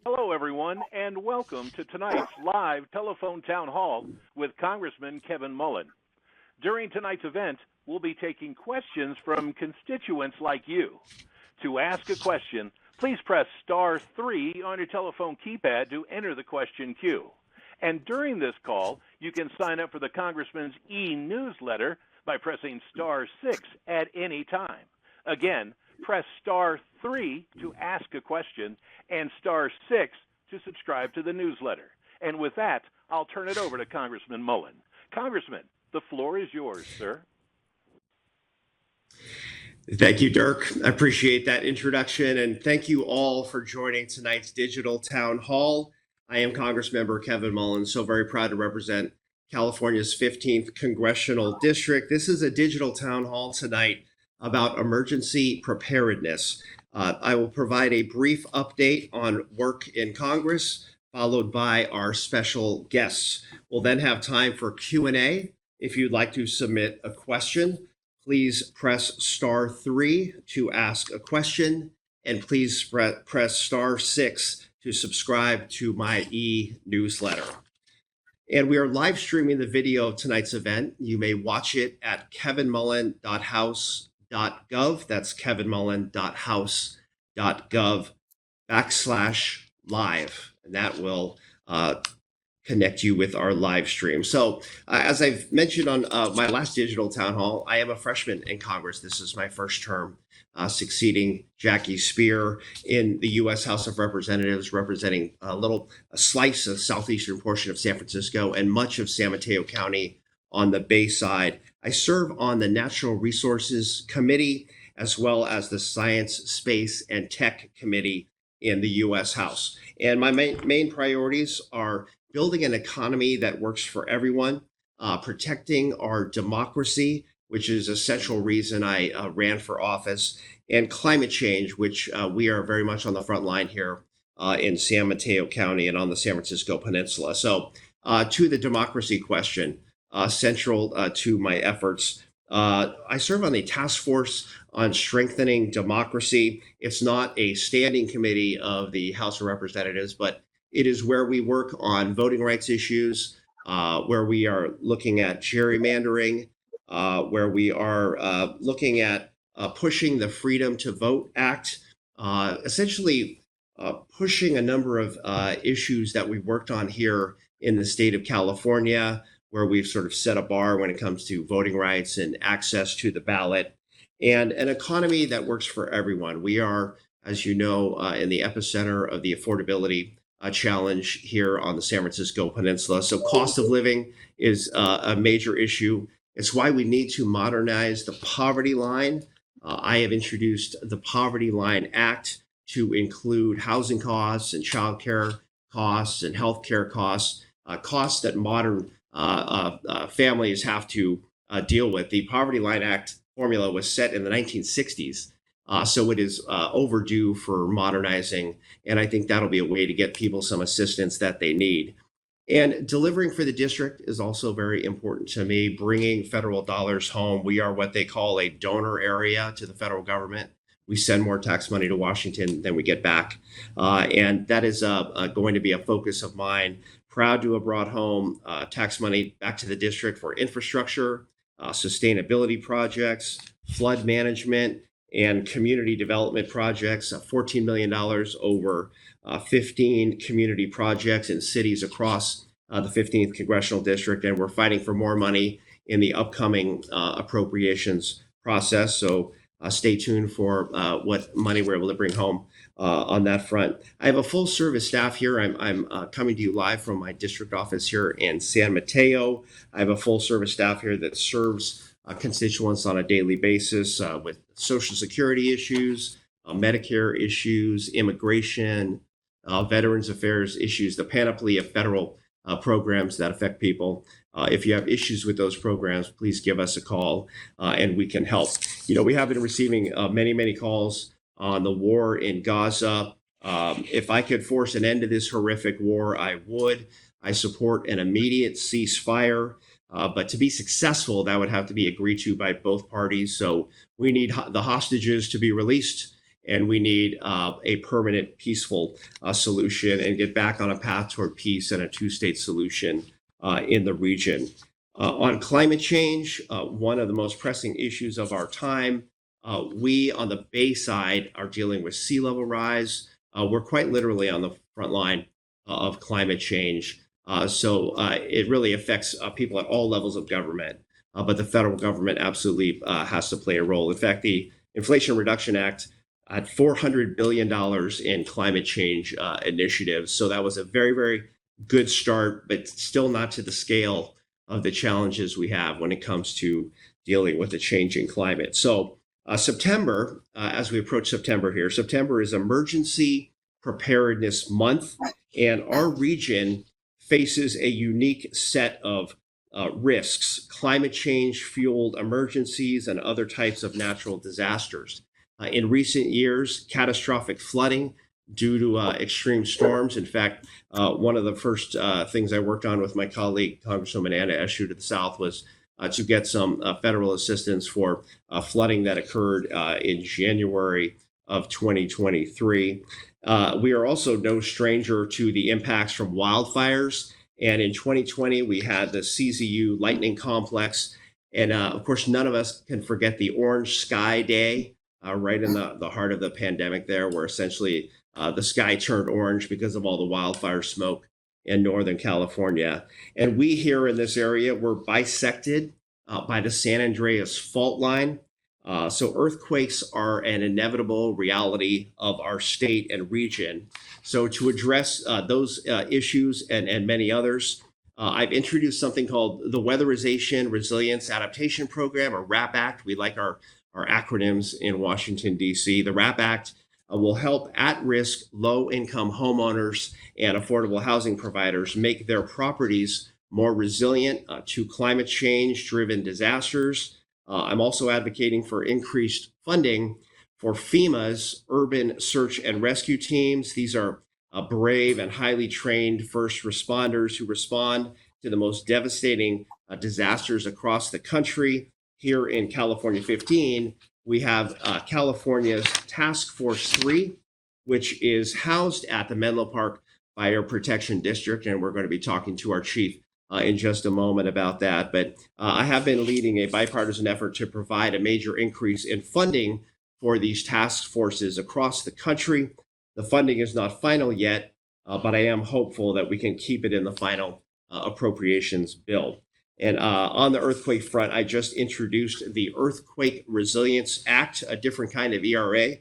Hello, everyone, and welcome to tonight's live telephone town hall with Congressman Kevin Mullin. During tonight's event, we'll be taking questions from constituents like you. To ask a question, please press star 3 on your telephone keypad to enter the question queue. And during this call, you can sign up for the Congressman's e-newsletter by pressing star 6 at any time. Again, press star 3 to ask a question and star 6 to subscribe to the newsletter. And with that, I'll turn it over to Congressman Mullin. Congressman, the floor is yours, sir. Thank you, Dirk. I appreciate that introduction, and thank you all for joining tonight's digital town hall. I am Congressmember Kevin Mullin, so very proud to represent California's 15th congressional district. This is a digital town hall tonight about emergency preparedness. I will provide a brief update on work in Congress, followed by our special guests. We'll then have time for Q&A. If you'd like to submit a question, please press star 3 to ask a question, and please press star 6 to subscribe to my e-newsletter. And we are live streaming the video of tonight's event. You may watch it at kevinmullin.house.gov. That's kevinmullin.house.gov/live. And that will connect you with our live stream. So as I've mentioned on my last digital town hall, I am a freshman in Congress. This is my first term, succeeding Jackie Spear in the U.S. House of Representatives, representing a slice of southeastern portion of San Francisco and much of San Mateo County on the Bay Side. I serve on the Natural Resources Committee, as well as the Science, Space, and Tech Committee in the U.S. House. And my main priorities are building an economy that works for everyone, protecting our democracy, which is a central reason I ran for office, and climate change, which we are very much on the front line here in San Mateo County and on the San Francisco Peninsula. So to the democracy question, central to my efforts, I serve on the task force on strengthening democracy. It's not a standing committee of the House of Representatives, but it is where we work on voting rights issues, where we are looking at gerrymandering, where we are looking at pushing the Freedom to Vote Act, essentially pushing a number of issues that we've worked on here in the state of California, where we've sort of set a bar when it comes to voting rights and access to the ballot, and an economy that works for everyone. We are, as you know, in the epicenter of the affordability challenge here on the San Francisco Peninsula. So cost of living is a major issue. It's why we need to modernize the poverty line. I have introduced the Poverty Line Act to include housing costs and childcare costs and healthcare costs, costs that modern families have to deal with. The Poverty Line Act formula was set in the 1960s. So it is overdue for modernizing, and I think that'll be a way to get people some assistance that they need. And delivering for the district is also very important to me, bringing federal dollars home. We are what they call a donor area to the federal government. We send more tax money to Washington than we get back. And that is going to be a focus of mine. Proud to have brought home tax money back to the district for infrastructure, sustainability projects, flood management, and community development projects, $14 million over 15 community projects in cities across the 15th congressional district. And we're fighting for more money in the upcoming appropriations process. So stay tuned for what money we're able to bring home on that front. I have a full service staff here. I'm coming to you live from my district office here in San Mateo. I have a full service staff here that serves constituents on a daily basis with Social Security issues, Medicare issues, immigration, Veterans Affairs issues, the panoply of federal programs that affect people. If you have issues with those programs, please give us a call and we can help. You know, we have been receiving many calls on the war in Gaza. If I could force an end to this horrific war, I would. I support an immediate ceasefire. But to be successful, that would have to be agreed to by both parties. So we need the hostages to be released, and we need a permanent, peaceful solution and get back on a path toward peace and a two-state solution in the region. On climate change, one of the most pressing issues of our time, we on the Bay side are dealing with sea level rise. We're quite literally on the front line of climate change. So it really affects people at all levels of government, but the federal government absolutely has to play a role. In fact, the Inflation Reduction Act had $400 billion in climate change initiatives. So that was a very, very good start, but still not to the scale of the challenges we have when it comes to dealing with the changing climate. So September, as we approach September here, September is Emergency Preparedness Month, and our region faces a unique set of risks, climate change fueled emergencies and other types of natural disasters. In recent years, catastrophic flooding due to extreme storms. In fact, one of the first things I worked on with my colleague, Congresswoman Anna Eshoo to the south, was to get some federal assistance for flooding that occurred in January of 2023. We are also no stranger to the impacts from wildfires. And in 2020, we had the CZU lightning complex. And of course, none of us can forget the Orange Sky Day right in the heart of the pandemic there, where essentially the sky turned orange because of all the wildfire smoke in Northern California. And we here in this area were bisected by the San Andreas fault line. So earthquakes are an inevitable reality of our state and region. So to address those issues and many others, I've introduced something called the Weatherization Resilience Adaptation Program, or WRAP Act. We like our acronyms in Washington, D.C. The WRAP Act will help at-risk, low-income homeowners and affordable housing providers make their properties more resilient to climate change-driven disasters. I'm also advocating for increased funding for FEMA's urban search and rescue teams. These are brave and highly trained first responders who respond to the most devastating disasters across the country. Here in California 15, we have California's Task Force 3, which is housed at the Menlo Park Fire Protection District, and we're going to be talking to our chief in just a moment about that. But I have been leading a bipartisan effort to provide a major increase in funding for these task forces across the country. The funding is not final yet, but I am hopeful that we can keep it in the final appropriations bill. And on the earthquake front, I just introduced the Earthquake Resilience Act, a different kind of ERA.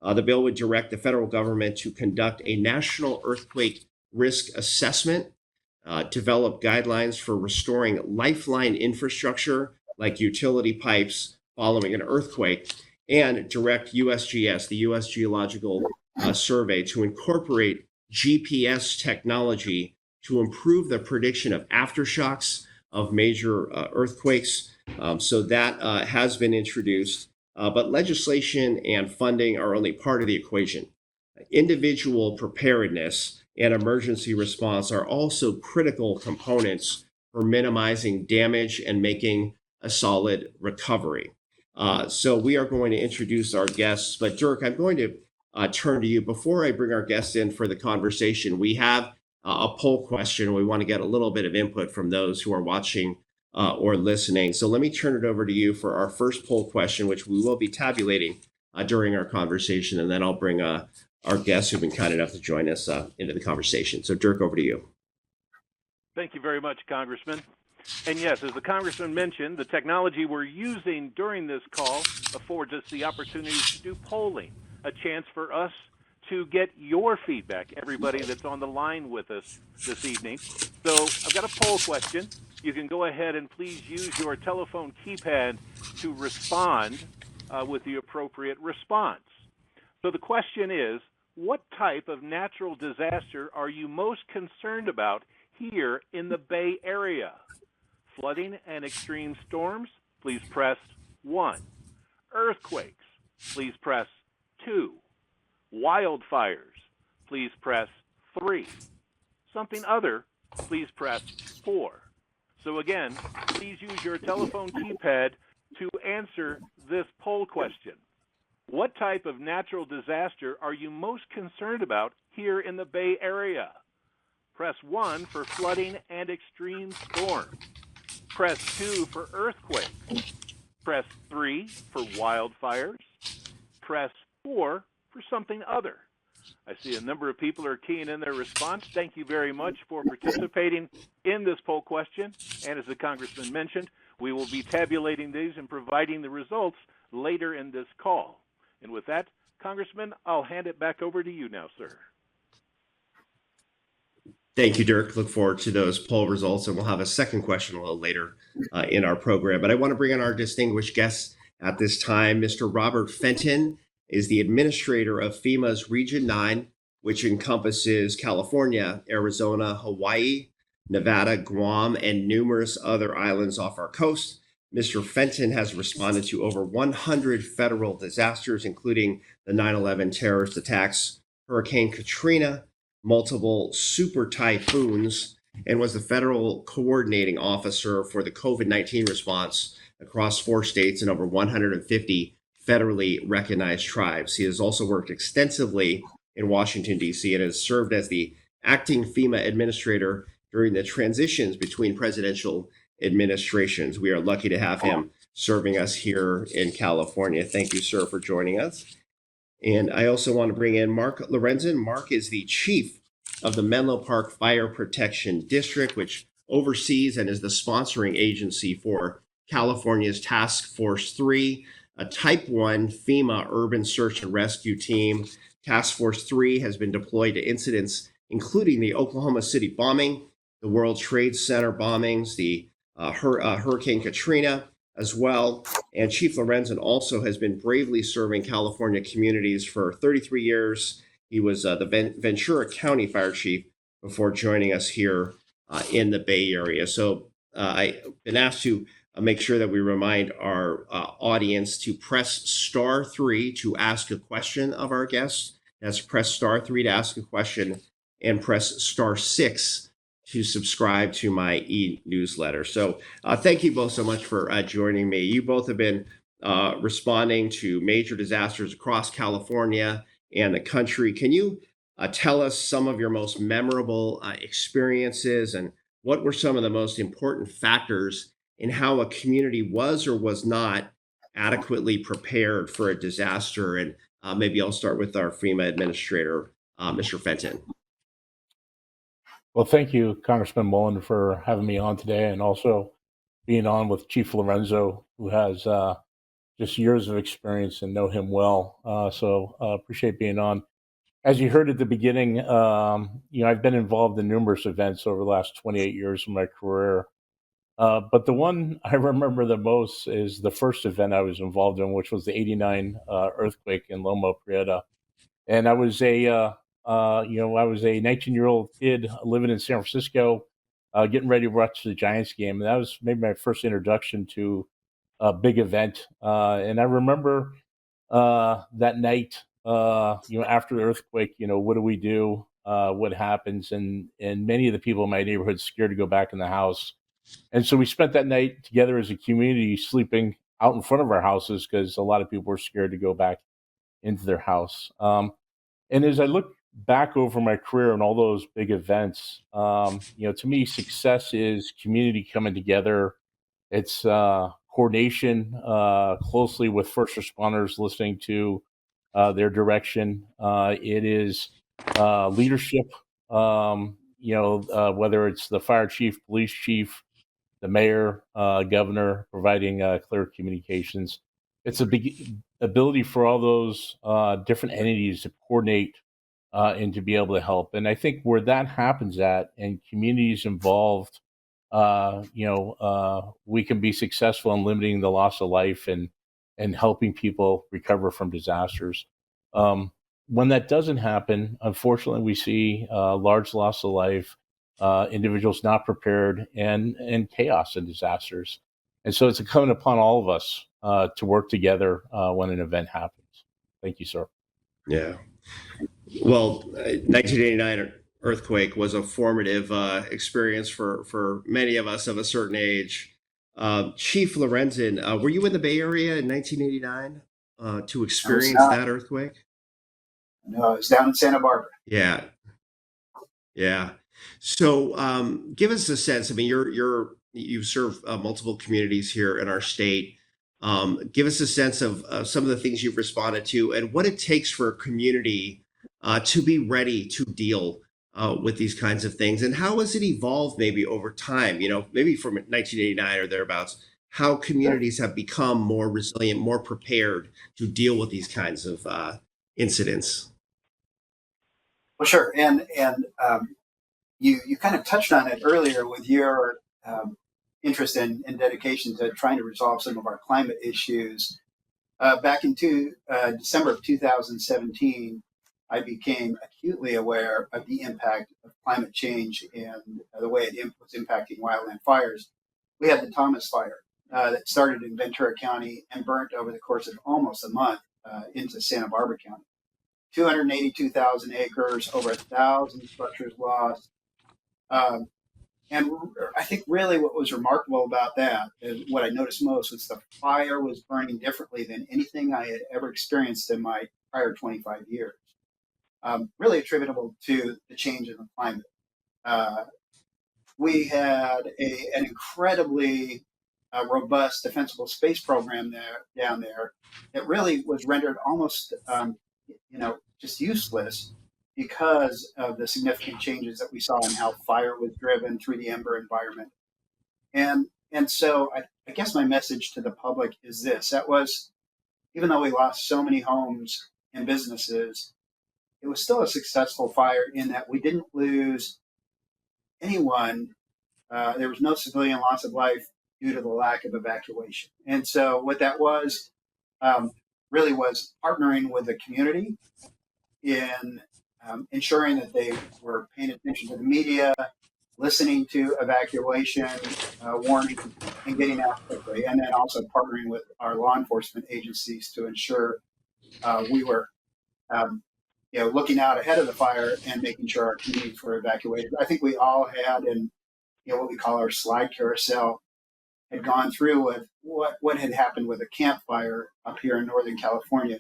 The bill would direct the federal government to conduct a national earthquake risk assessment, develop guidelines for restoring lifeline infrastructure like utility pipes following an earthquake, and direct USGS, the U.S. Geological Survey, to incorporate GPS technology to improve the prediction of aftershocks of major earthquakes. So that has been introduced, but legislation and funding are only part of the equation. Individual preparedness and emergency response are also critical components for minimizing damage and making a solid recovery. So we are going to introduce our guests, but Dirk, I'm going to turn to you. Before I bring our guests in for the conversation, we have a poll question. We want to get a little bit of input from those who are watching or listening. So let me turn it over to you for our first poll question, which we will be tabulating during our conversation, and then I'll bring our guests who've been kind enough to join us into the conversation. So Dirk, over to you. Thank you very much, Congressman. And yes, as the Congressman mentioned, the technology we're using during this call affords us the opportunity to do polling, a chance for us to get your feedback, everybody that's on the line with us this evening. So I've got a poll question. You can go ahead and please use your telephone keypad to respond with the appropriate response. So the question is, what type of natural disaster are you most concerned about here in the Bay Area? Flooding and extreme storms? Please press 1. Earthquakes? Please press 2. Wildfires? Please press 3. Something other? Please press 4. So again, please use your telephone keypad to answer this poll question. What type of natural disaster are you most concerned about here in the Bay Area? Press 1 for flooding and extreme storms. Press 2 for earthquakes. Press 3 for wildfires. Press 4 for something other. I see a number of people are keying in their response. Thank you very much for participating in this poll question. And as the Congressman mentioned, we will be tabulating these and providing the results later in this call. And with that, Congressman, I'll hand it back over to you now, sir. Thank you, Dirk. Look forward to those poll results, and we'll have a second question a little later in our program. But I want to bring in our distinguished guests at this time. Mr. Robert Fenton is the administrator of FEMA's Region 9, which encompasses California, Arizona, Hawaii, Nevada, Guam, and numerous other islands off our coast. Mr. Fenton has responded to over 100 federal disasters, including the 9/11 terrorist attacks, Hurricane Katrina, multiple super typhoons, and was the federal coordinating officer for the COVID-19 response across 4 states and over 150 federally recognized tribes. He has also worked extensively in Washington, D.C., and has served as the acting FEMA administrator during the transitions between presidential administrations. We are lucky to have him serving us here in California. Thank you, sir, for joining us. And I also want to bring in Mark Lorenzen. Mark is the chief of the Menlo Park Fire Protection District, which oversees and is the sponsoring agency for California's Task Force 3, a Type 1 FEMA urban search and rescue team. Task Force 3 has been deployed to incidents including the Oklahoma City bombing, the World Trade Center bombings, the Hurricane Katrina as well. And Chief Lorenzen also has been bravely serving California communities for 33 years. He was the Ventura County Fire Chief before joining us here in the Bay Area. So I've been asked to make sure that we remind our audience to press *3 to ask a question of our guests. That's press *3 to ask a question, and press *6 to subscribe to my e-newsletter. So thank you both so much for joining me. You both have been responding to major disasters across California and the country. Can you tell us some of your most memorable experiences, and what were some of the most important factors in how a community was or was not adequately prepared for a disaster? And maybe I'll start with our FEMA administrator, Mr. Fenton. Well, thank you, Congressman Mullin, for having me on today, and also being on with Chief Lorenzo, who has just years of experience and know him well. So appreciate being on. As you heard at the beginning, I've been involved in numerous events over the last 28 years of my career. But the one I remember the most is the first event I was involved in, which was the '89 earthquake in Loma Prieta. And I was a 19-year-old kid living in San Francisco, getting ready to watch the Giants game. And that was maybe my first introduction to a big event. And I remember that night, after the earthquake, what do we do? What happens? And many of the people in my neighborhood scared to go back in the house. And so we spent that night together as a community, sleeping out in front of our houses because a lot of people were scared to go back into their house. And as I look back over my career and all those big events, to me, success is community coming together. It's coordination closely with first responders, listening to their direction. It is leadership, whether it's the fire chief, police chief, the mayor, governor, providing clear communications. It's a big ability for all those different entities to coordinate and to be able to help. And I think where that happens at, and communities involved, we can be successful in limiting the loss of life and helping people recover from disasters. When that doesn't happen, unfortunately, we see large loss of life, individuals not prepared, and chaos and disasters. And so it's incumbent upon all of us to work together when an event happens. Thank you, sir. Yeah. Well, 1989 earthquake was a formative experience for many of us of a certain age. Chief Lorenzen, were you in the Bay Area in 1989? to I was experience not. that earthquake? No, I was down in Santa Barbara. Yeah, yeah. So, give us a sense. I mean, you serve multiple communities here in our state. Give us a sense of some of the things you've responded to and what it takes for a community to be ready to deal with these kinds of things, and how has it evolved maybe over time? You know, maybe from 1989 or thereabouts. How Sure. communities have become more resilient, more prepared to deal with these kinds of incidents. Well, sure. And you kind of touched on it earlier with your interest and dedication to trying to resolve some of our climate issues. Back in December of 2017, I became acutely aware of the impact of climate change and the way it was impacting wildland fires. We had the Thomas Fire that started in Ventura County and burnt over the course of almost a month into Santa Barbara County. 282,000 acres, over 1,000 structures lost. Um, and I think really what was remarkable about that is what I noticed most was the fire was burning differently than anything I had ever experienced in my prior 25 years. Really attributable to the change in the climate. Uh, we had an incredibly robust defensible space program down there that really was rendered almost just useless because of the significant changes that we saw in how fire was driven through the ember environment. And so I guess my message to the public is this: that was, even though we lost so many homes and businesses, it was still a successful fire in that we didn't lose anyone. There was no civilian loss of life due to the lack of evacuation. And so what that was um, really was partnering with the community in ensuring that they were paying attention to the media, listening to evacuation warnings, and getting out quickly, and then also partnering with our law enforcement agencies to ensure we were, looking out ahead of the fire and making sure our communities were evacuated. I think we all had, and what we call our slide carousel, had gone through with what had happened with a campfire up here in Northern California.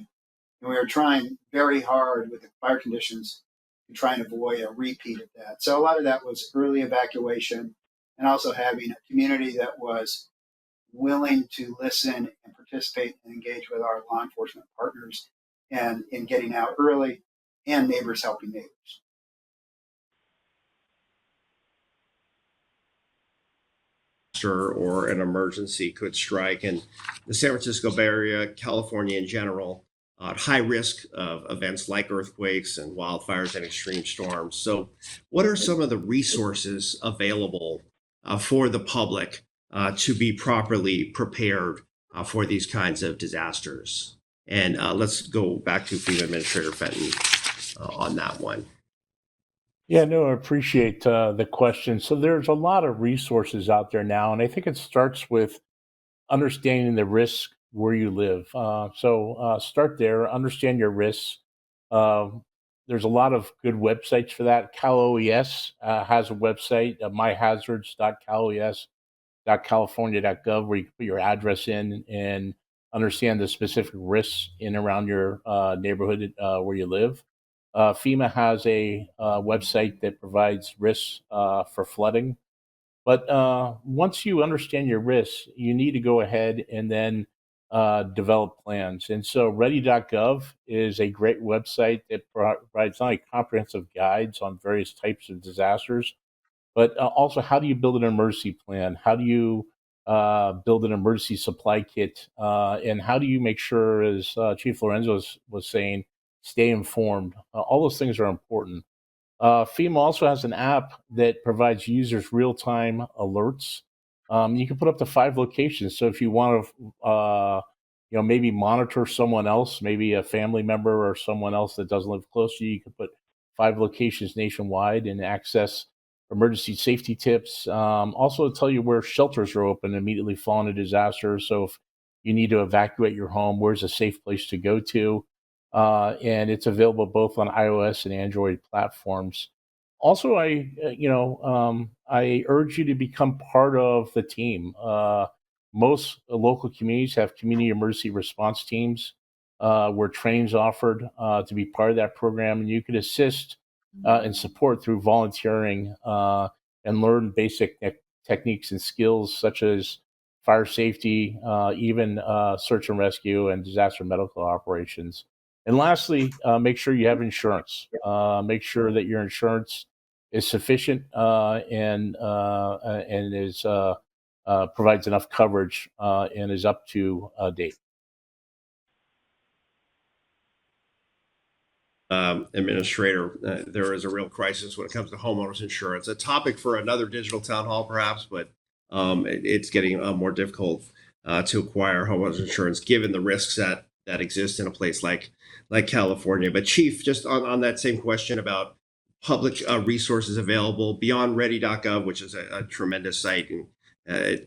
And we were trying very hard with the fire conditions to try and avoid a repeat of that. So a lot of that was early evacuation and also having a community that was willing to listen and participate and engage with our law enforcement partners and in getting out early, and neighbors helping neighbors. Or an emergency could strike, and the San Francisco Bay Area, California in general, at high risk of events like earthquakes and wildfires and extreme storms. So, what are some of the resources available for the public to be properly prepared for these kinds of disasters? And let's go back to FEMA Administrator Fenton on that one. Yeah, no, I appreciate the question. So there's a lot of resources out there now, and I think it starts with understanding the risk where you live. So start there, understand your risks. Uh, there's a lot of good websites for that. Cal OES has a website, myhazards.caloes.california.gov, where you can put your address in and understand the specific risks in and around your neighborhood where you live. FEMA has a website that provides risks for flooding. But once you understand your risks, you need to go ahead and then develop plans. And so ready.gov is a great website that provides not only comprehensive guides on various types of disasters, but also how do you build an emergency plan? How do you build an emergency supply kit? And how do you make sure, as Chief Lorenzen was saying, stay informed? All those things are important. FEMA also has an app that provides users real-time alerts. You can put up to 5 locations. So if you want to, maybe monitor someone else, maybe a family member or someone else that doesn't live close to you, you can put 5 locations nationwide and access emergency safety tips. Also, tell you where shelters are open immediately following a disaster. So if you need to evacuate your home, where's a safe place to go to? And it's available both on iOS and Android platforms. Also, I urge you to become part of the team. Most local communities have community emergency response teams. where training's offered to be part of that program, and you could assist and support through volunteering and learn basic techniques and skills such as fire safety, even search and rescue and disaster medical operations. And lastly, make sure you have insurance. Make sure that your insurance is sufficient and is provides enough coverage and is up to date. Administrator, there is a real crisis when it comes to homeowners insurance. A topic for another digital town hall, perhaps, but it's getting more difficult to acquire homeowners insurance given the risks that exist in a place like California. But Chief, just on that same question about public resources available beyond ready.gov, which is a tremendous site, and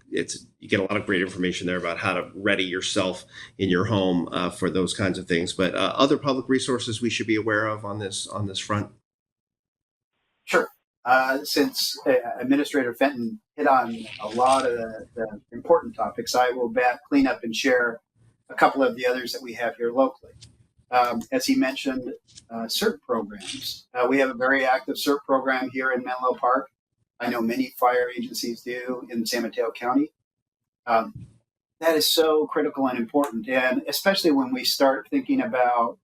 you get a lot of great information there about how to ready yourself in your home for those kinds of things. But other public resources we should be aware of on this front. Sure. Since Administrator Fenton hit on a lot of the important topics, I will clean up and share a couple of the others that we have here locally. As he mentioned, CERT programs. We have a very active CERT program here in Menlo Park. I know many fire agencies do in San Mateo County. That is so critical and important, and especially when we start thinking about,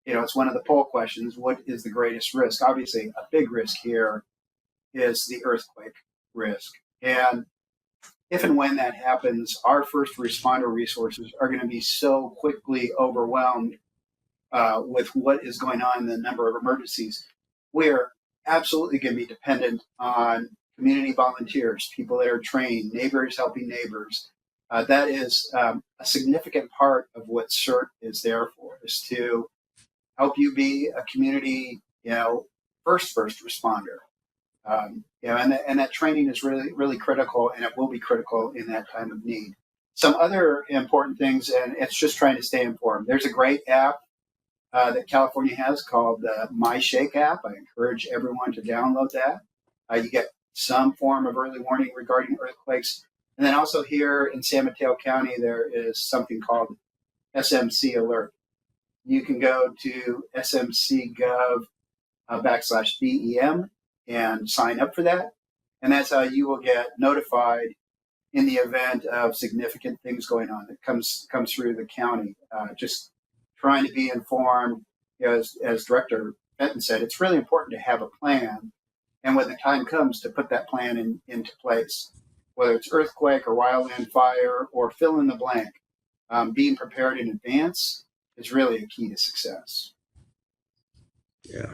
it's one of the poll questions, what is the greatest risk? Obviously, a big risk here is the earthquake risk. And if and when that happens, our first responder resources are going to be so quickly overwhelmed with what is going on in the number of emergencies. We're absolutely going to be dependent on community volunteers, people that are trained, neighbors helping neighbors. That is a significant part of what CERT is there for, is to help you be a community, first responder. And that training is really, really critical, and it will be critical in that time of need. Some other important things, and it's just trying to stay informed. There's a great app that California has called the My Shake app. I encourage everyone to download that. You get some form of early warning regarding earthquakes. And then also here in San Mateo County, there is something called SMC Alert. You can go to smc.gov /BEM and sign up for that. And that's how you will get notified in the event of significant things going on that comes through the county. Just trying to be informed, as Director Fenton said, it's really important to have a plan, and when the time comes to put that plan into place, whether it's earthquake or wildland fire or fill in the blank, being prepared in advance is really a key to success. Yeah.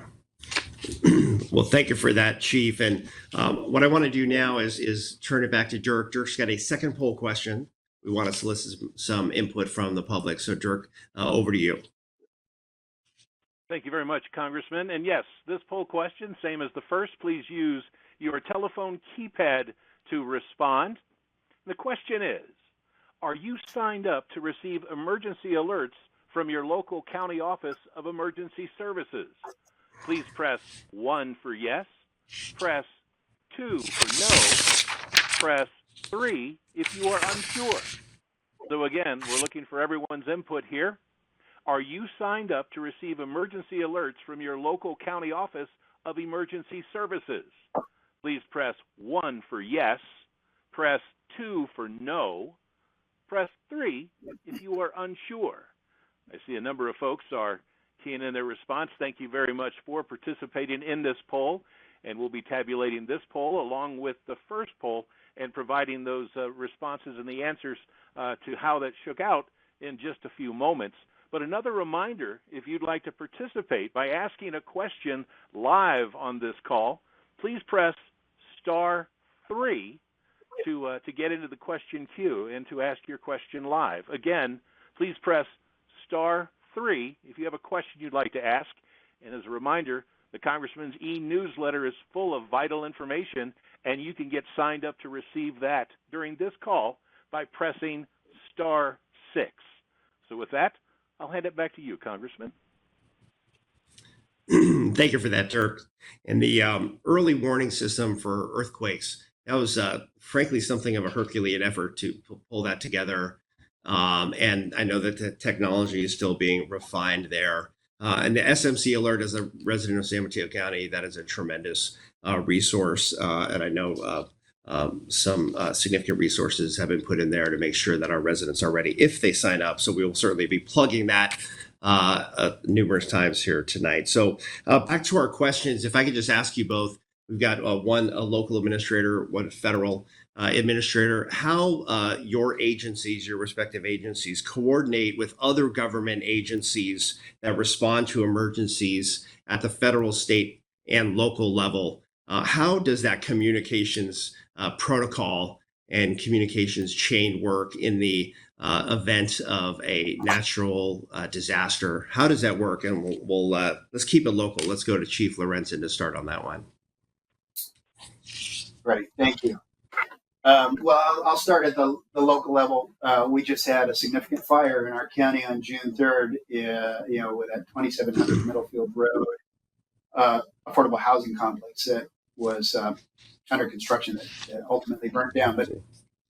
Well, thank you for that, Chief. And what I want to do now is turn it back to Dirk. Dirk's got a second poll question. We want to solicit some input from the public. So, Dirk, over to you. Thank you very much, Congressman. And yes, this poll question, same as the first, please use your telephone keypad to respond. The question is, are you signed up to receive emergency alerts from your local county office of emergency services? Please press 1 for yes, press 2 for no, press 3 if you are unsure. So again, we're looking for everyone's input here. Are you signed up to receive emergency alerts from your local county office of emergency services? Please press 1 for yes, press 2 for no, press 3 if you are unsure. I see a number of folks are keying in their response. Thank you very much for participating in this poll, and we'll be tabulating this poll along with the first poll and providing those responses and the answers to how that shook out in just a few moments. But another reminder, if you'd like to participate by asking a question live on this call, please press star 3 to get into the question queue and to ask your question live. Again, please press star 3 if you have a question you'd like to ask. And as a reminder, the Congressman's e-newsletter is full of vital information, and you can get signed up to receive that during this call by pressing star 6. So with that, I'll hand it back to you, Congressman. Thank you for that, Dirk. And the early warning system for earthquakes, that was frankly something of a Herculean effort to pull that together. And I know that the technology is still being refined there. And the SMC alert, as a resident of San Mateo County, that is a tremendous resource. And I know some significant resources have been put in there to make sure that our residents are ready if they sign up. So we will certainly be plugging that numerous times here tonight. So back to our questions. If I could just ask you both, we've got one a local administrator, one federal administrator, how your agencies, your respective agencies, coordinate with other government agencies that respond to emergencies at the federal, state, and local level. How does that communications protocol and communications chain work in the event of a natural disaster? How does that work? And we'll let's keep it local. Let's go to Chief Lorenzen to start on that one. Right. Thank you. Well, I'll start at the local level. We just had a significant fire in our county on June 3rd, with that 2700 Middlefield Road affordable housing complex that was under construction that ultimately burnt down. But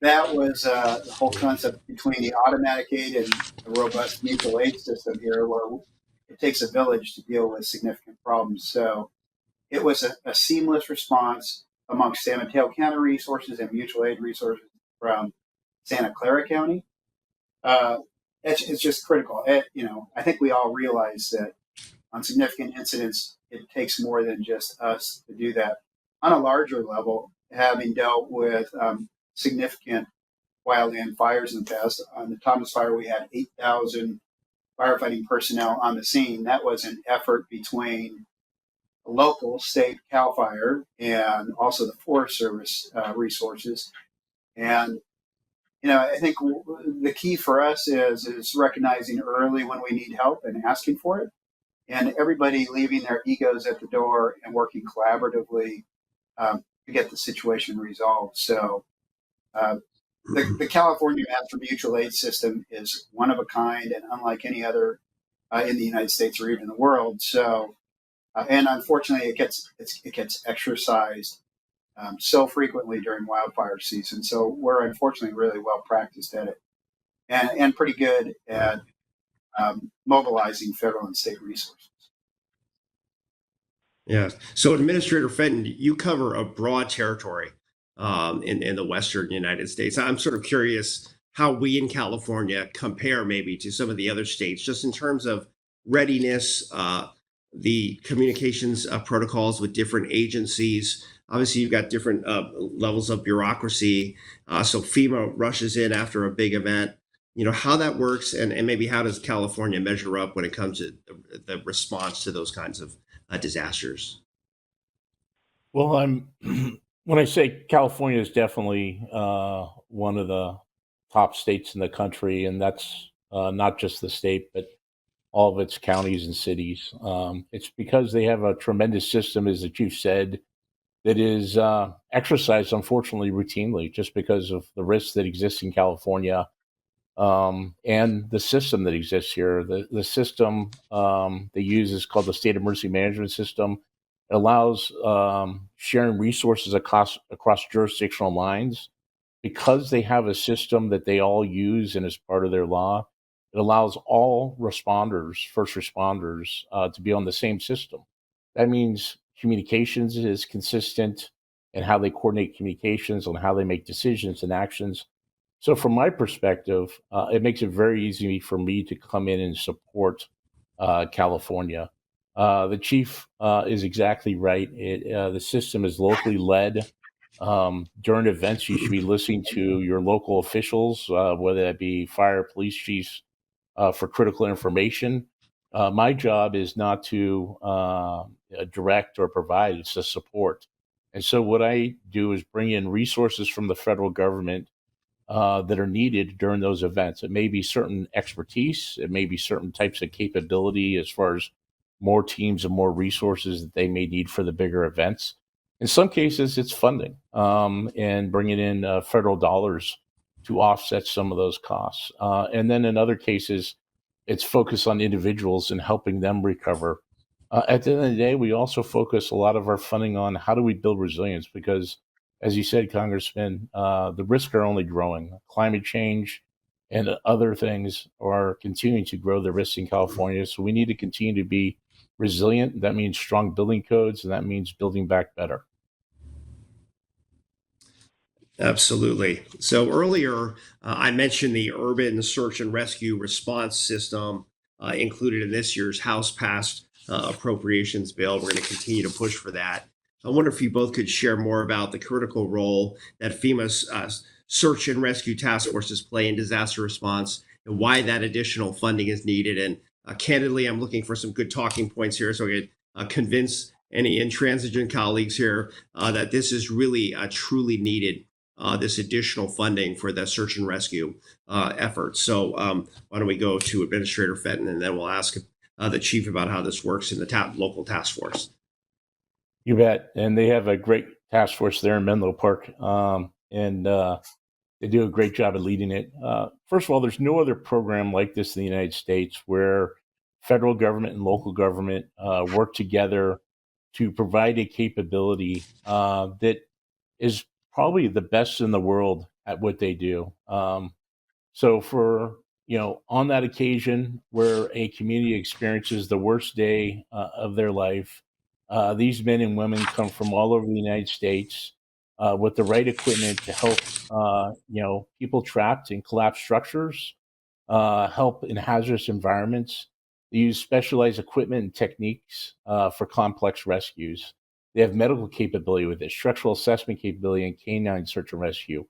that was the whole concept between the automatic aid and the robust mutual aid system here, where it takes a village to deal with significant problems. So it was a seamless response amongst San Mateo County resources and mutual aid resources from Santa Clara County. It's just critical. I think we all realize that on significant incidents, it takes more than just us to do that. On a larger level, having dealt with significant wildland fires in the past, on the Thomas Fire, we had 8,000 firefighting personnel on the scene. That was an effort between local, state CAL FIRE, and also the Forest Service resources. And I think the key for us is recognizing early when we need help and asking for it, and everybody leaving their egos at the door and working collaboratively to get the situation resolved. So the California Master Mutual Aid System is one of a kind and unlike any other in the United States or even the world. So, and unfortunately, it gets exercised so frequently during wildfire season. So we're unfortunately really well practiced at it, and pretty good at mobilizing federal and state resources. Yeah. So, Administrator Fenton, you cover a broad territory in the Western United States. I'm sort of curious how we in California compare maybe to some of the other states, just in terms of readiness, the communications protocols with different agencies. Obviously, you've got different levels of bureaucracy. So FEMA rushes in after a big event. How that works, and maybe how does California measure up when it comes to the response to those kinds of disasters? Well, when I say California is definitely one of the top states in the country, and that's not just the state, but all of its counties and cities. It's because they have a tremendous system, as the chief said, that is exercised, unfortunately, routinely, just because of the risks that exist in California and the system that exists here. The system they use is called the State Emergency Management System. It allows sharing resources across jurisdictional lines. Because they have a system that they all use and is part of their law, it allows all responders, first responders, to be on the same system. That means communications is consistent in how they coordinate communications, on how they make decisions and actions. So from my perspective, it makes it very easy for me to come in and support California. The chief is exactly right. The system is locally led. During events, you should be listening to your local officials, whether that be fire, police chiefs, for critical information. My job is not to direct or provide, it's to support. And so what I do is bring in resources from the federal government that are needed during those events. It may be certain expertise, it may be certain types of capability as far as more teams and more resources that they may need for the bigger events. In some cases, it's funding and bringing in federal dollars to offset some of those costs. And then in other cases, it's focused on individuals and helping them recover. At the end of the day, we also focus a lot of our funding on how do we build resilience, because as you said, Congressman, the risks are only growing. Climate change and other things are continuing to grow the risks in California. So we need to continue to be resilient. That means strong building codes, and that means building back better. Absolutely. So earlier, I mentioned the urban search and rescue response system included in this year's House passed appropriations bill. We're going to continue to push for that. I wonder if you both could share more about the critical role that FEMA's search and rescue task forces play in disaster response and why that additional funding is needed. And candidly, I'm looking for some good talking points here so I could convince any intransigent colleagues here that this is really truly needed, this additional funding for the search and rescue effort. So why don't we go to Administrator Fenton, and then we'll ask the chief about how this works in the local task force. You bet. And they have a great task force there in Menlo Park, and they do a great job of leading it. First of all, there's no other program like this in the United States where federal government and local government work together to provide a capability that is probably the best in the world at what they do. So for, on that occasion where a community experiences the worst day of their life, these men and women come from all over the United States with the right equipment to help, people trapped in collapsed structures, help in hazardous environments. They use specialized equipment and techniques for complex rescues. They have medical capability with it, structural assessment capability, and canine search and rescue.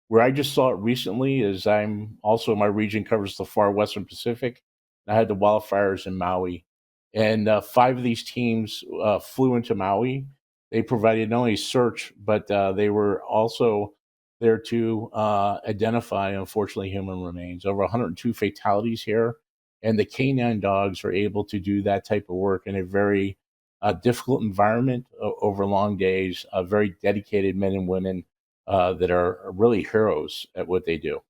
Where I just saw it recently is my region covers the far Western Pacific. I had the wildfires in Maui, and 5 of these teams flew into Maui. They provided not only search, but they were also there to identify, unfortunately, human remains. Over 102 fatalities here, and the canine dogs are able to do that type of work in a very difficult environment over long days. Very dedicated men and women that are really heroes at what they do.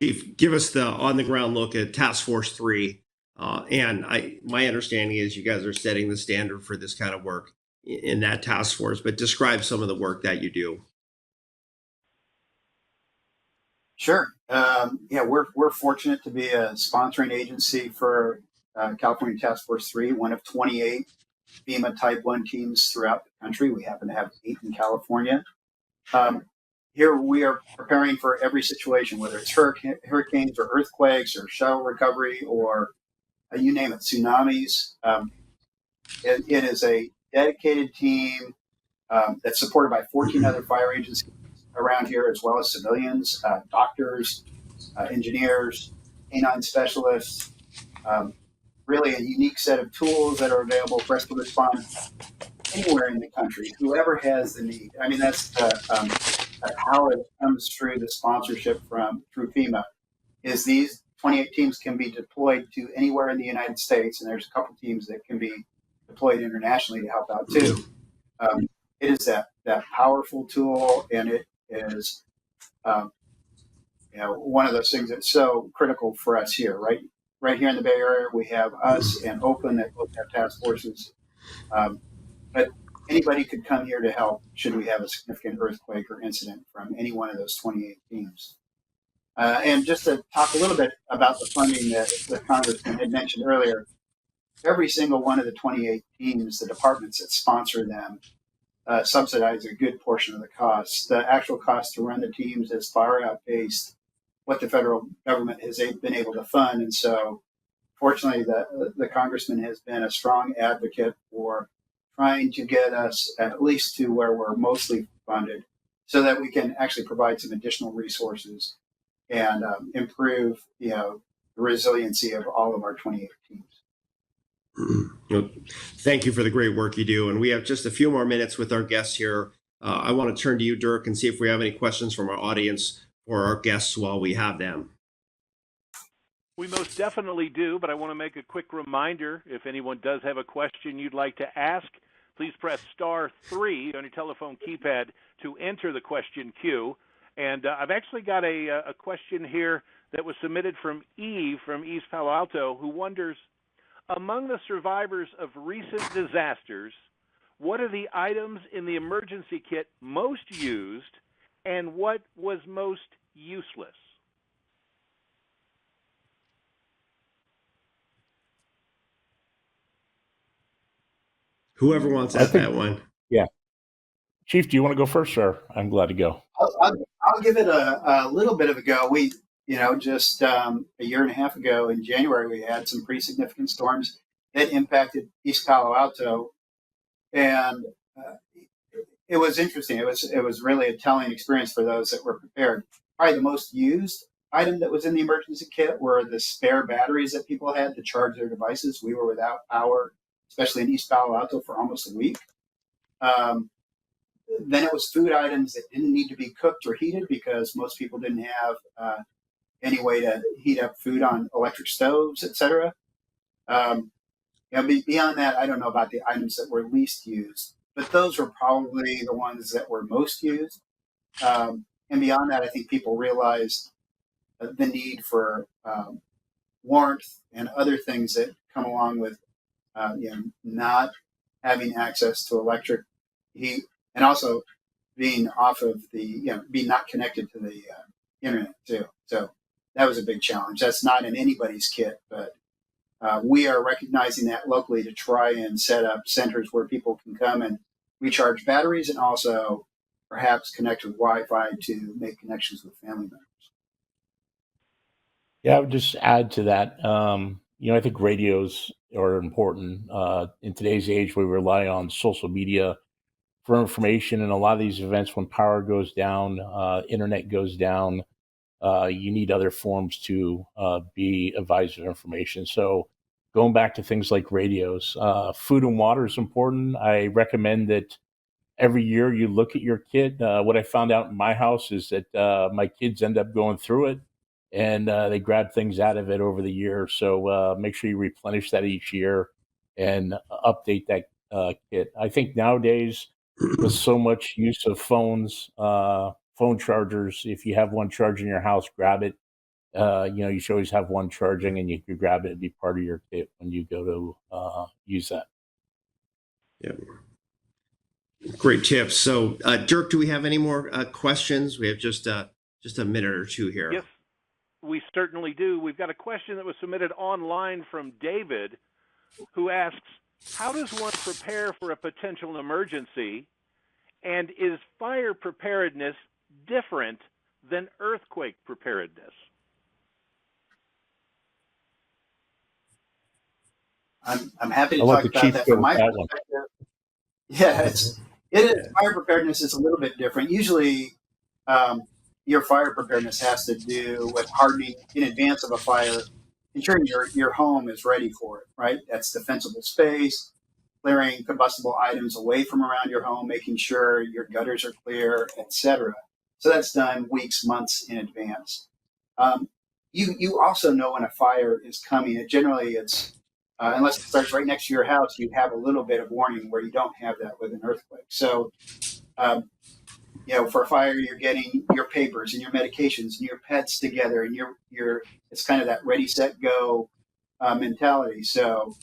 Chief, give us the on-the-ground look at Task Force 3. My understanding is you guys are setting the standard for this kind of work in that task force, but describe some of the work that you do. Sure. We're fortunate to be a sponsoring agency for California Task Force 3, one of 28 FEMA Type 1 teams throughout the country. We happen to have 8 in California. Here we are preparing for every situation, whether it's hurricanes or earthquakes or shell recovery or you name it, tsunamis. It is a dedicated team that's supported by 14 other fire agencies around here, as well as civilians, doctors, engineers, canine specialists. Really a unique set of tools that are available for us to respond anywhere in the country, whoever has the need. I mean, that's how it comes through the sponsorship through FEMA, is these 28 teams can be deployed to anywhere in the United States, and there's a couple teams that can be deployed internationally to help out too. It is that powerful tool, and it is one of those things that's so critical for us here, right here in the Bay Area. We have us and Oakland that both have task forces, but anybody could come here to help should we have a significant earthquake or incident from any one of those 28 teams. And just to talk a little bit about the funding that the Congressman had mentioned earlier, every single one of the 28 teams, the departments that sponsor them, subsidize a good portion of the costs. The actual cost to run the teams has far outpaced what the federal government has been able to fund. And so, fortunately, the Congressman has been a strong advocate for trying to get us at least to where we're mostly funded so that we can actually provide some additional resources and improve the resiliency of all of our 28 teams. Thank you for the great work you do. And we have just a few more minutes with our guests here. I want to turn to you, Dirk, and see if we have any questions from our audience for our guests while we have them. We most definitely do, but I want to make a quick reminder. If anyone does have a question you'd like to ask, please press *3 on your telephone keypad to enter the question queue. And I've actually got a question here that was submitted from Eve from East Palo Alto, who wonders, among the survivors of recent disasters, what are the items in the emergency kit most used, and what was most useless? Whoever wants that one. Yeah. Chief, do you want to go first, sir? I'm glad to go. I'll give it a little bit of a go. We, just a year and a half ago in January, we had some pretty significant storms that impacted East Palo Alto, and it was interesting. It was really a telling experience for those that were prepared. Probably the most used item that was in the emergency kit were the spare batteries that people had to charge their devices. We were without power, especially in East Palo Alto, for almost a week. Then it was food items that didn't need to be cooked or heated because most people didn't have any way to heat up food on electric stoves, etc. Beyond that, I don't know about the items that were least used, but those were probably the ones that were most used. And beyond that, I think people realized the need for warmth and other things that come along with not having access to electric heat, and also being off of being not connected to the internet too. So that was a big challenge. That's not in anybody's kit, but we are recognizing that locally to try and set up centers where people can come and recharge batteries and also perhaps connect with Wi-Fi to make connections with family members. Yeah, I would just add to that. I think radios are important. In today's age, we rely on social media for information, and a lot of these events, when power goes down, internet goes down, you need other forms to be advised of information. So going back to things like radios, food and water is important. I recommend that every year you look at your kit. What I found out in my house is that my kids end up going through it, and they grab things out of it over the year. So make sure you replenish that each year and update that kit. I think nowadays, with so much use of phones, phone chargers, if you have one charging in your house, grab it. You should always have one charging, and you could grab it and be part of your kit when you go to use that. Yeah. Great tips. So, Dirk, do we have any more questions? We have just a minute or two here. Yes, we certainly do. We've got a question that was submitted online from David, who asks, how does one prepare for a potential emergency? And is fire preparedness different than earthquake preparedness? I'm happy to talk about that from my perspective. Yeah, it is. Fire preparedness is a little bit different. Usually, your fire preparedness has to do with hardening in advance of a fire, ensuring your home is ready for it, right? That's defensible space, clearing combustible items away from around your home, making sure your gutters are clear, etc. So that's done weeks, months in advance. You also know when a fire is coming. It's unless it starts right next to your house, you have a little bit of warning where you don't have that with an earthquake. So, for a fire, you're getting your papers and your medications and your pets together, and it's kind of that ready, set, go mentality. So,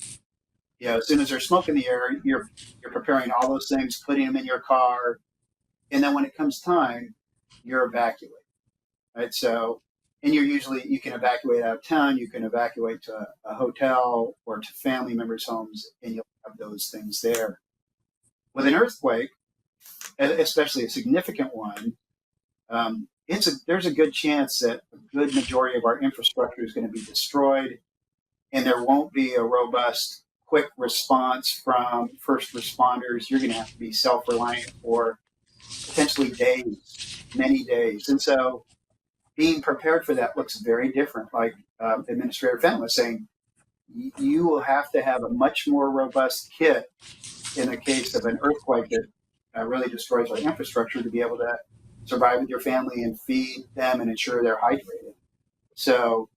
as soon as there's smoke in the air, you're preparing all those things, putting them in your car, and then when it comes time, you're evacuating, right? So, and you can evacuate out of town, you can evacuate to a hotel or to family members' homes, and you'll have those things there. With an earthquake, especially a significant one, there's a good chance that a good majority of our infrastructure is going to be destroyed, and there won't be a robust, quick response from first responders. You're going to have to be self-reliant for potentially days, many days. And so being prepared for that looks very different. Like Administrator Fenton was saying, you will have to have a much more robust kit in the case of an earthquake that really destroys our infrastructure to be able to survive with your family and feed them and ensure they're hydrated. So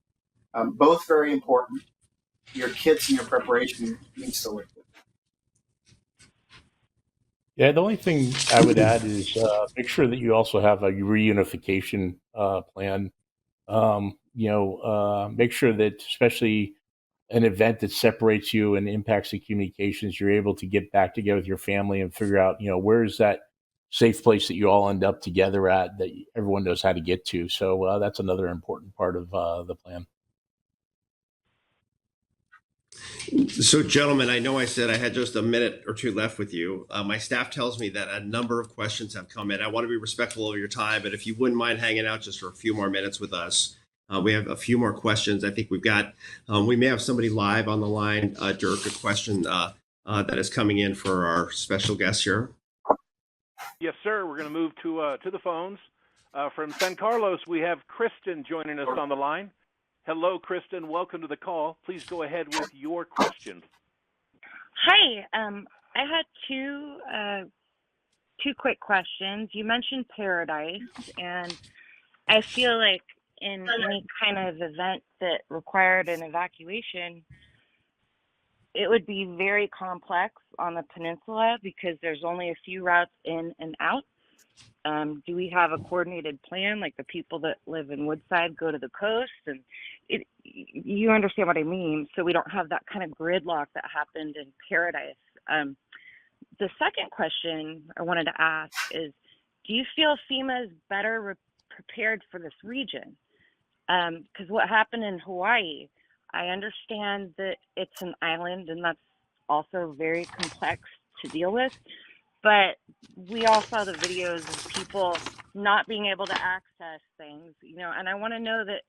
both very important. Your kits and your preparation needs to look good. Yeah, the only thing I would add is make sure that you also have a reunification plan. Make sure that, especially an event that separates you and impacts the communications, you're able to get back together with your family and figure out, where is that safe place that you all end up together at that everyone knows how to get to. So that's another important part of the plan. So, gentlemen, I know I said I had just a minute or two left with you. My staff tells me that a number of questions have come in. I want to be respectful of your time, but if you wouldn't mind hanging out just for a few more minutes with us, we have a few more questions. I think we may have somebody live on the line. Dirk, a question that is coming in for our special guest here. Yes, sir. We're going to move to the phones. From San Carlos, we have Kristen joining us on the line. Hello, Kristen. Welcome to the call. Please go ahead with your question. Hi. I had two quick questions. You mentioned Paradise, and I feel like in any kind of event that required an evacuation, it would be very complex on the peninsula because there's only a few routes in and out. Do we have a coordinated plan? Like the people that live in Woodside go to the coast, and you understand what I mean. So we don't have that kind of gridlock that happened in Paradise. The second question I wanted to ask is, do you feel FEMA is better prepared for this region? Because what happened in Hawaii, I understand that it's an island and that's also very complex to deal with. But we all saw the videos of people not being able to access things, and I want to know that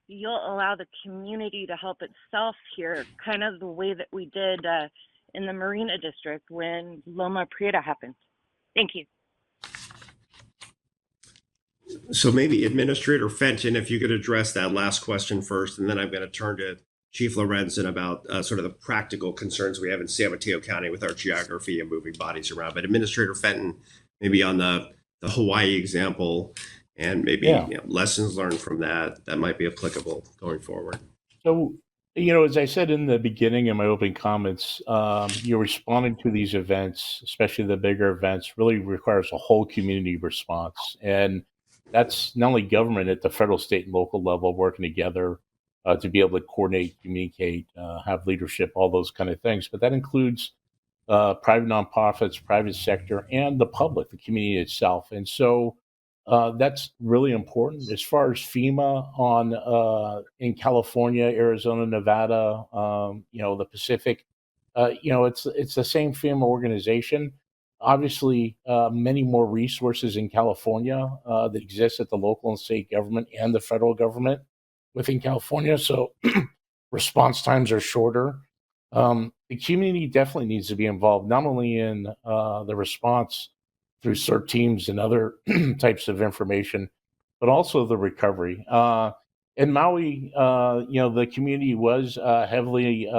you'll allow the community to help itself here, kind of the way that we did in the Marina District when Loma Prieta happened. Thank you. So maybe Administrator Fenton, if you could address that last question first, and then I'm going to turn to Chief Lorenzen about sort of the practical concerns we have in San Mateo County with our geography and moving bodies around. But Administrator Fenton, maybe on the Hawaii example, and maybe lessons learned from that might be applicable going forward. So, as I said in the beginning in my opening comments, you're responding to these events, especially the bigger events, really requires a whole community response. And that's not only government at the federal, state, and local level working together to be able to coordinate, communicate, have leadership, all those kind of things. But that includes private nonprofits, private sector, and the public, the community itself. And so that's really important. As far as FEMA in California, Arizona, Nevada, the Pacific, it's the same FEMA organization. Obviously, many more resources in California that exist at the local and state government and the federal government within California. So response times are shorter. The community definitely needs to be involved, not only in the response through CERT teams and other types of information, but also the recovery. In Maui, the community was heavily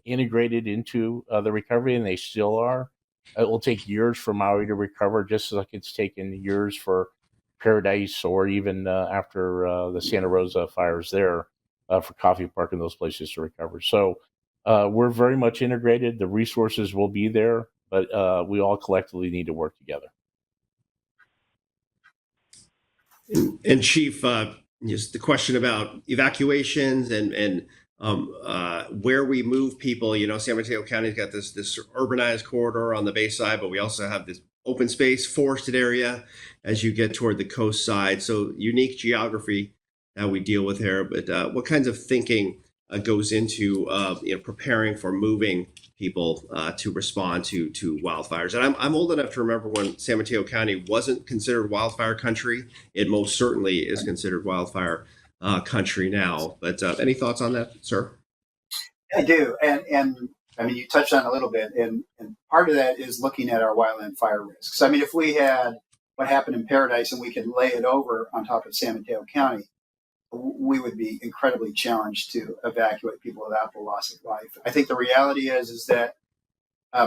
integrated into the recovery, and they still are. It will take years for Maui to recover, just like it's taken years for Paradise or even after the Santa Rosa fires there for Coffee Park and those places to recover. So we're very much integrated. The resources will be there, but we all collectively need to work together. And Chief, just the question about evacuations and where we move people. San Mateo County's got this urbanized corridor on the bay side, but we also have this open space, forested area as you get toward the coast side. So unique geography that we deal with here. But what kinds of thinking goes into preparing for moving people to respond to wildfires? And I'm old enough to remember when San Mateo County wasn't considered wildfire country. It most certainly is considered wildfire country now. But any thoughts on that, sir? I do, and I mean, you touched on it a little bit, and part of that is looking at our wildland fire risks. I mean, if we had what happened in Paradise and we could lay it over on top of San Mateo County, we would be incredibly challenged to evacuate people without the loss of life. I think the reality is that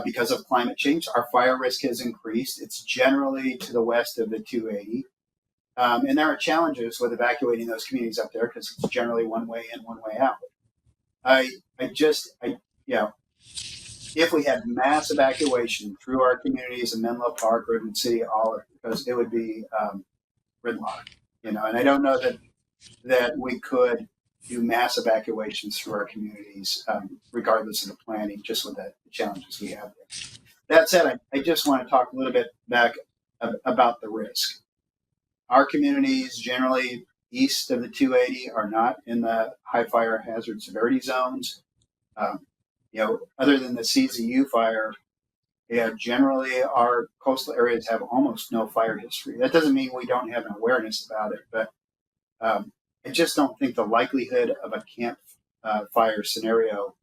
because of climate change, our fire risk has increased. It's generally to the west of the 280. And there are challenges with evacuating those communities up there because it's generally one way in, one way out. If we had mass evacuation through our communities in Menlo Park, Redwood City, because it would be gridlock, and I don't know that we could do mass evacuations through our communities, regardless of the planning, just with the challenges we have there. That said, I just want to talk a little bit back about the risk. Our communities generally east of the 280 are not in the high fire hazard severity zones. Other than the CZU fire, generally our coastal areas have almost no fire history. That doesn't mean we don't have an awareness about it, but I just don't think the likelihood of a camp fire scenario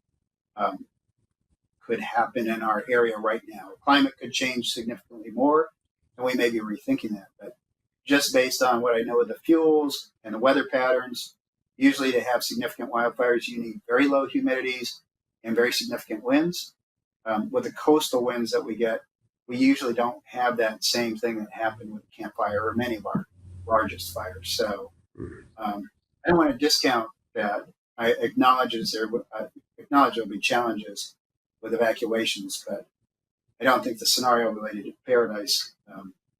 could happen in our area right now. Climate could change significantly more, and we may be rethinking that. But just based on what I know of the fuels and the weather patterns, usually to have significant wildfires, you need very low humidities and very significant winds. With the coastal winds that we get, we usually don't have that same thing that happened with Camp Fire or many of our largest fires. So I don't want to discount that. I acknowledge there'll be challenges with evacuations, but I don't think the scenario related to Paradise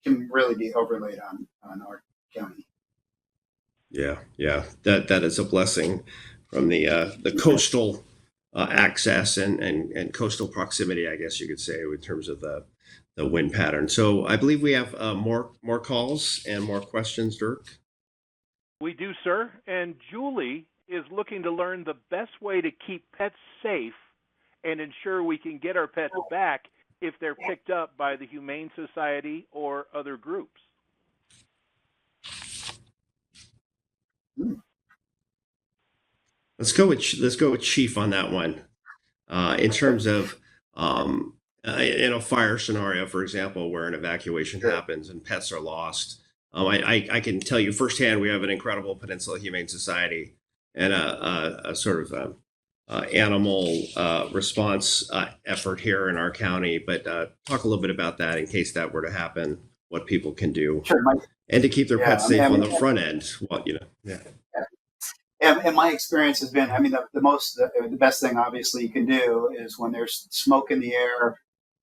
can really be overlaid on our county. Yeah, that is a blessing from the coastal access and coastal proximity, I guess you could say, in terms of the wind pattern. So I believe we have more calls and more questions, Dirk. We do, sir. And Julie is looking to learn the best way to keep pets safe and ensure we can get our pets back if they're picked up by the Humane Society or other groups. Let's go with Chief on that one. In terms of in a fire scenario, for example, where an evacuation happens and pets are lost, I can tell you firsthand we have an incredible Peninsula Humane Society and a sort of animal response effort here in our county. But talk a little bit about that in case that were to happen, what people can do, Sure, and to keep their pets safe on the front end. And my experience has been, the best thing obviously you can do is when there's smoke in the air,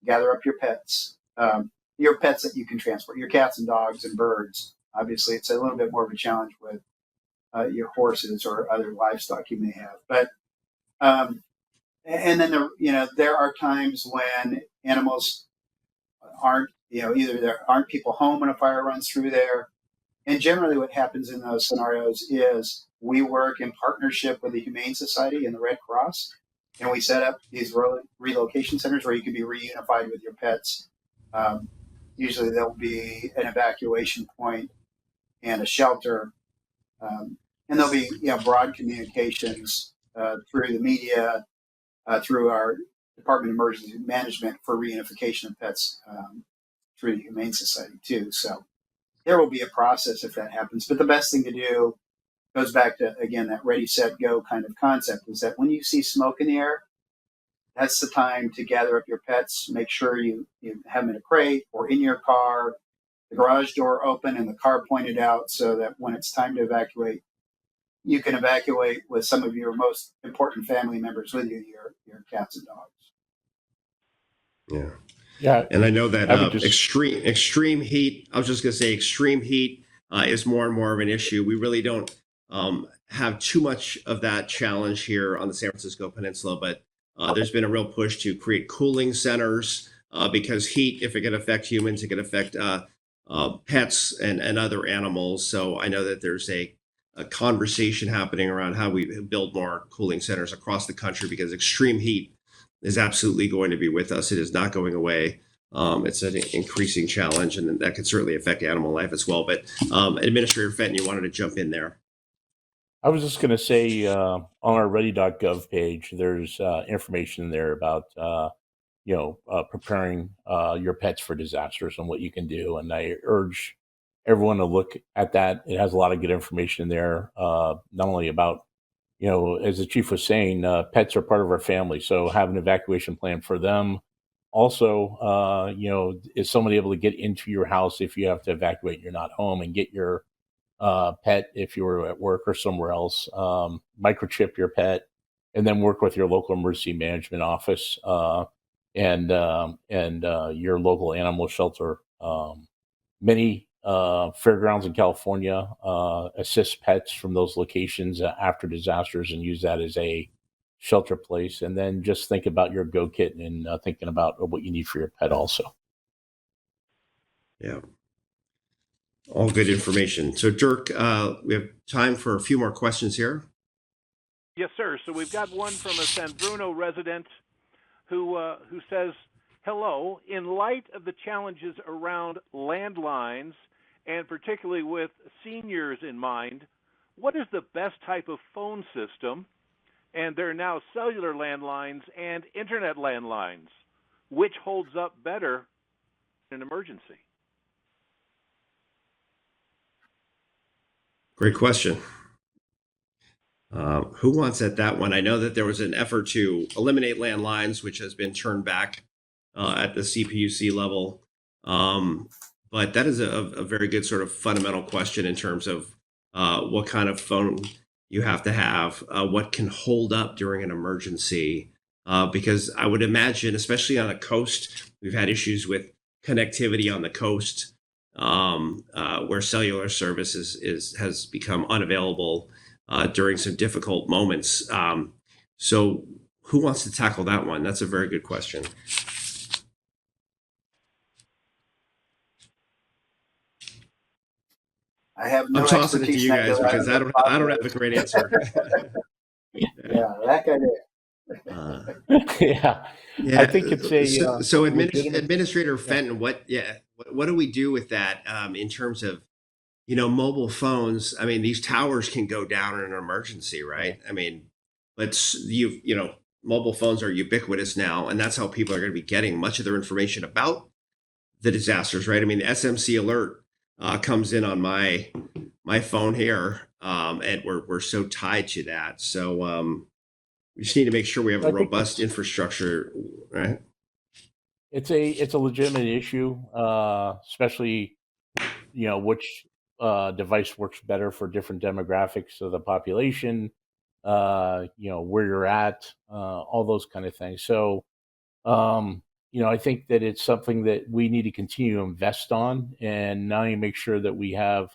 gather up your pets that you can transport, your cats and dogs and birds. Obviously, it's a little bit more of a challenge with your horses or other livestock you may have. But and then there are times when animals aren't, either there aren't people home when a fire runs through there. And generally what happens in those scenarios is we work in partnership with the Humane Society and the Red Cross, and we set up these relocation centers where you can be reunified with your pets. Usually there'll be an evacuation point and a shelter, and there'll be broad communications through the media, through our Department of Emergency Management for reunification of pets through the Humane Society too. So there will be a process if that happens. But the best thing to do goes back to, again, that ready, set, go kind of concept, is that when you see smoke in the air, that's the time to gather up your pets. Make sure you have them in a crate or in your car, the garage door open and the car pointed out so that when it's time to evacuate, you can evacuate with some of your most important family members with you, your cats and dogs. Yeah. And I know that extreme heat, I was just going to say extreme heat is more and more of an issue. We really don't have too much of that challenge here on the San Francisco Peninsula, but there's been a real push to create cooling centers because heat, if it can affect humans, it can affect pets and other animals. So I know that there's a conversation happening around how we build more cooling centers across the country because extreme heat is absolutely going to be with us. It is not going away. It's an increasing challenge, and that could certainly affect animal life as well. But Administrator Fenton, you wanted to jump in there. I was just going to say on our ready.gov page, there's information there about, preparing your pets for disasters and what you can do. And I urge everyone to look at that. It has a lot of good information in there, not only about, as the chief was saying, pets are part of our family. So have an evacuation plan for them. Also, is somebody able to get into your house if you have to evacuate and you're not home, and get your pet if you were at work or somewhere else, microchip your pet, and then work with your local emergency management office and your local animal shelter. Many fairgrounds in California assist pets from those locations after disasters and use that as a shelter place. And then just think about your go kit and thinking about what you need for your pet also. Yeah. All good information. So, Dirk, we have time for a few more questions here. Yes, sir. So we've got one from a San Bruno resident who says, "Hello. In light of the challenges around landlines, and particularly with seniors in mind, what is the best type of phone system? And there are now cellular landlines and internet landlines. Which holds up better in an emergency?" Great question. Who wants at that one? I know that there was an effort to eliminate landlines, which has been turned back at the CPUC level. But that is a very good sort of fundamental question in terms of what kind of phone you have to have, what can hold up during an emergency. Because I would imagine, especially on the coast, we've had issues with connectivity on the coast where cellular service has become unavailable during some difficult moments. So who wants to tackle that one? That's a very good question. I have no I'm tossing it to expertise you in that guys because I don't have a great answer. Yeah, that kind of. Yeah, Yeah. I think it's a So legitimate. Administrator Yeah. Fenton, what do we do with that in terms of mobile phones? I mean, these towers can go down in an emergency, right? I mean, mobile phones are ubiquitous now, and that's how people are going to be getting much of their information about the disasters, right? I mean, the SMC alert comes in on my phone here, and we're so tied to that. So we just need to make sure we have a I think robust infrastructure, right? it's a legitimate issue, especially which device works better for different demographics of the population, where you're at, all those kind of things. So, I think that it's something that we need to continue to invest on, and not only make sure that we have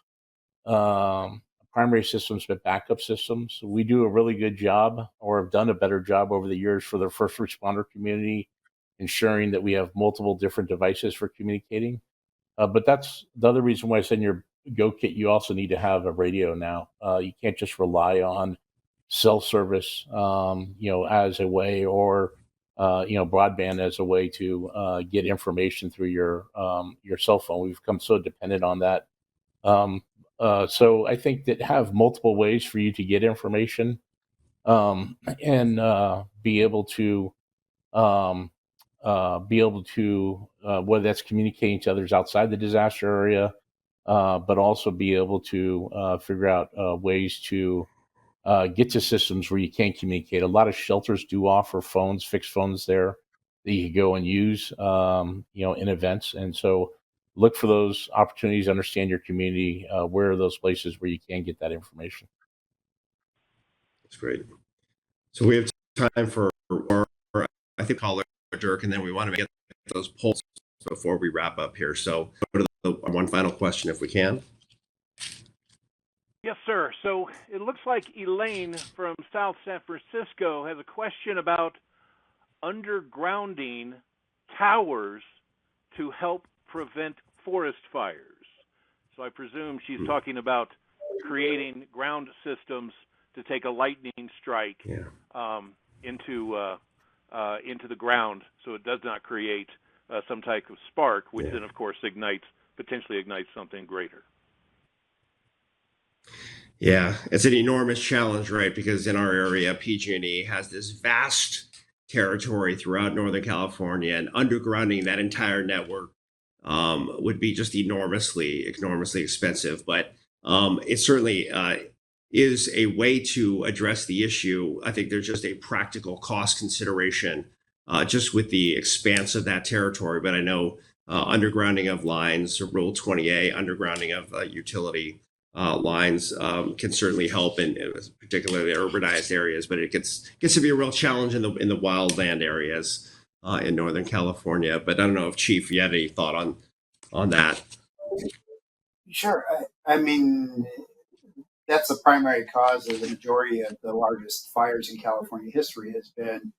primary systems but backup systems. We do a really good job, or have done a better job over the years for the first responder community, ensuring that we have multiple different devices for communicating. But that's the other reason why I said in your Go kit, you also need to have a radio now. You can't just rely on cell service, as a way, or broadband as a way to get information through your cell phone. We've become so dependent on that. Um, so I think that have multiple ways for you to get information, and um, be able to whether that's communicating to others outside the disaster area, but also be able to figure out ways to get to systems where you can communicate. A lot of shelters do offer phones, fixed phones there that you can go and use, in events. And so look for those opportunities, understand your community, where are those places where you can get that information. That's great. So we have time for, I think, caller Dirk, and then we want to get those polls before we wrap up here. So go to the one final question if we can. Yes, sir. So it looks like Elaine from South San Francisco has a question about undergrounding towers to help prevent forest fires. So I presume she's talking about creating ground systems to take a lightning strike into the ground, so it does not create some type of spark, which then, of course, potentially ignites something greater. Yeah, it's an enormous challenge, right? Because in our area, PG&E has this vast territory throughout Northern California, and undergrounding that entire network would be just enormously expensive. But it certainly is a way to address the issue. I think there's just a practical cost consideration just with the expanse of that territory. But I know undergrounding of lines, Rule 20A, undergrounding of utility lines can certainly help in particularly urbanized areas, but it gets to be a real challenge in the wildland areas in Northern California. But I don't know if Chief, you had any thought on that. Sure. I mean, that's the primary cause of the majority of the largest fires in California history has been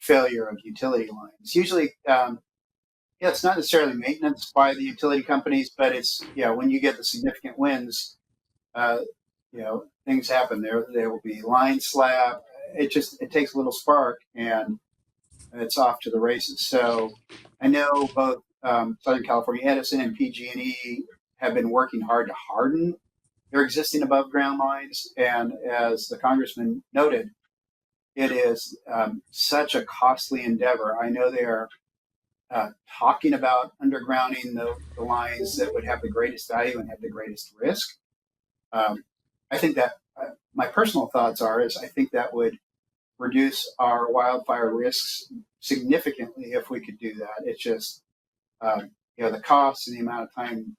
failure of utility lines. Usually, Yeah, it's not necessarily maintenance by the utility companies, but it's, when you get the significant winds, uh, things happen. There will be line slap. It takes a little spark and it's off to the races. So I know both Southern California Edison and PG&E have been working hard to harden their existing above ground lines. And as the congressman noted, it is such a costly endeavor. I know they are talking about undergrounding the lines that would have the greatest value and have the greatest risk. I think that my personal thoughts is I think that would reduce our wildfire risks significantly if we could do that. It's just the cost and the amount of time to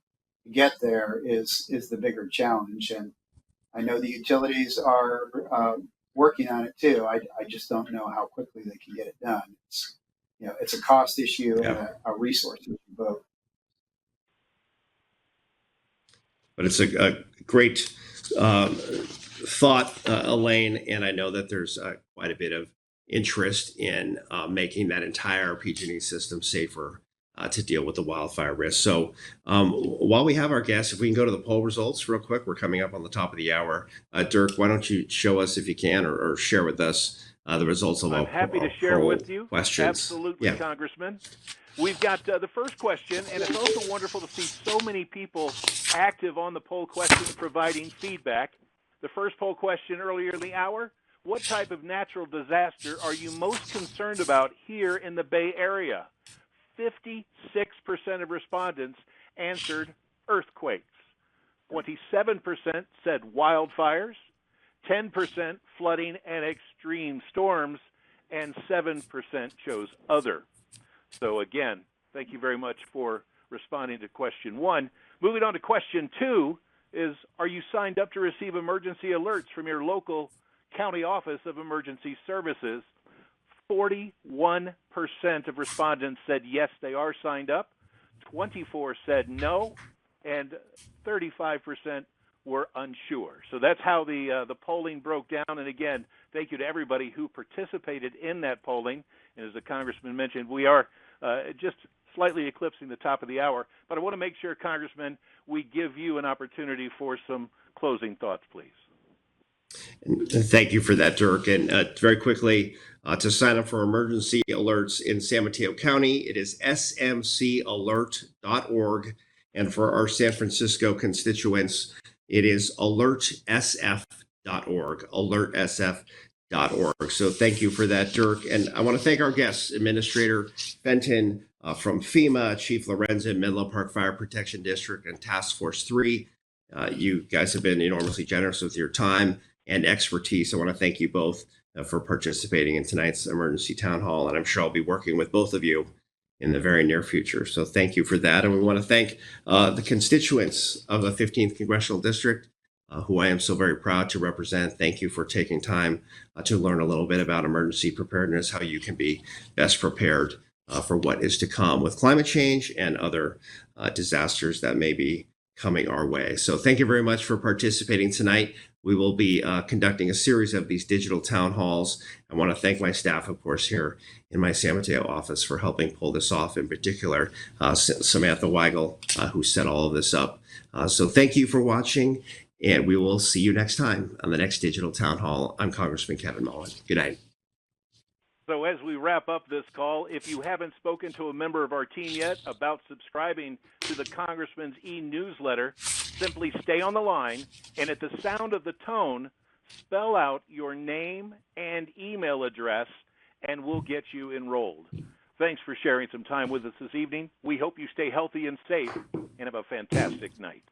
get there is the bigger challenge. And I know the utilities are working on it too. I just don't know how quickly they can get it done. It's a cost issue and a resource issue both. But it's a great thought, Elaine, and I know that there's quite a bit of interest in making that entire PG&E system safer to deal with the wildfire risk. So while we have our guests, if we can go to the poll results real quick, we're coming up on the top of the hour. Dirk, why don't you show us, if you can, or share with us the results of all I'm happy to share with you. Questions. Absolutely, yeah. Congressman. We've got the first question, and it's also wonderful to see so many people active on the poll question providing feedback. The first poll question earlier in the hour: what type of natural disaster are you most concerned about here in the Bay Area? 56% of respondents answered earthquakes. 27% said wildfires. 10% flooding and extreme storms. And 7% chose other. So again, thank you very much for responding to question one. Moving on to question two is, are you signed up to receive emergency alerts from your local county office of emergency services? 41% of respondents said yes, they are signed up. 24% said no, and 35% were unsure. So that's how the polling broke down. And again, thank you to everybody who participated in that polling. And as the Congressman mentioned, we are just slightly eclipsing the top of the hour. But I want to make sure, Congressman, we give you an opportunity for some closing thoughts, please. Thank you for that, Dirk. And very quickly, to sign up for emergency alerts in San Mateo County, it is smcalert.org. And for our San Francisco constituents, it is alertsf.org, alertsf.org. So thank you for that, Dirk. And I want to thank our guests, Administrator Fenton from FEMA, Chief Lorenzen, Menlo Park Fire Protection District, and Task Force 3. You guys have been enormously generous with your time and expertise. I want to thank you both for participating in tonight's emergency town hall, and I'm sure I'll be working with both of you in the very near future. So thank you for that. And we want to thank the constituents of the 15th Congressional District, who I am so very proud to represent. Thank you for taking time to learn a little bit about emergency preparedness, how you can be best prepared for what is to come with climate change and other disasters that may be coming our way. So thank you very much for participating tonight. We will be conducting a series of these digital town halls. I want to thank my staff, of course, here in my San Mateo office for helping pull this off, in particular, Samantha Weigel, who set all of this up. So thank you for watching, and we will see you next time on the next digital town hall. I'm Congressman Kevin Mullin. Good night. So as we wrap up this call, if you haven't spoken to a member of our team yet about subscribing to the Congressman's e-newsletter, simply stay on the line, and at the sound of the tone, spell out your name and email address, and we'll get you enrolled. Thanks for sharing some time with us this evening. We hope you stay healthy and safe, and have a fantastic night.